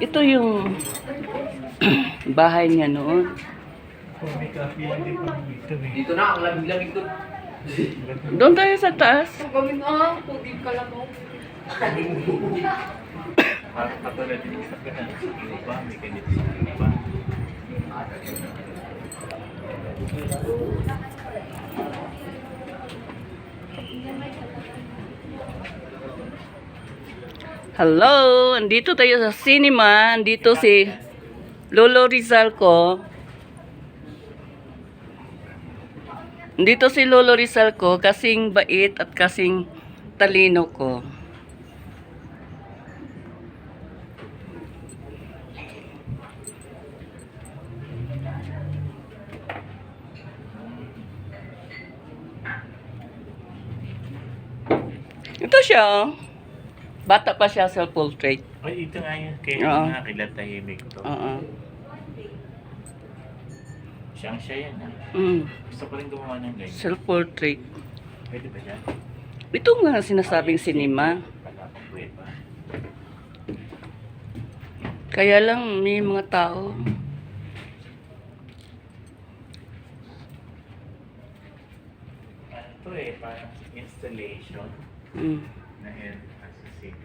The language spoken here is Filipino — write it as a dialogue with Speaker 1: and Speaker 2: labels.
Speaker 1: Ito yung bahay niya noon.
Speaker 2: Dito na, ang lamig-lamig doon.
Speaker 1: Doon tayo sa taas.
Speaker 3: Gawin puding ka lang mo.
Speaker 4: Katulad din sa kanan, iba, may ganito sa iba.
Speaker 1: Hello! Andito tayo sa cinema. Andito si Lolo Rizal ko. Andito si Lolo Rizal ko, kasing bait at kasing talino ko. Ito siya, oh. Bata pa siya, self-portrait.
Speaker 4: Ay, ito nga yun. Kaya
Speaker 1: Oo.
Speaker 4: nga kilatahimik to.
Speaker 1: Oo.
Speaker 4: Siya yan ha. Gusto ko rin gumawa ng ganyan.
Speaker 1: Self-portrait.
Speaker 4: Pwede ba yan?
Speaker 1: Ito nga sinasabing cinema.
Speaker 4: Wala akong buhay pa.
Speaker 1: Kaya lang may mga tao.
Speaker 4: Ano to eh, parang installation
Speaker 1: Mm.
Speaker 4: na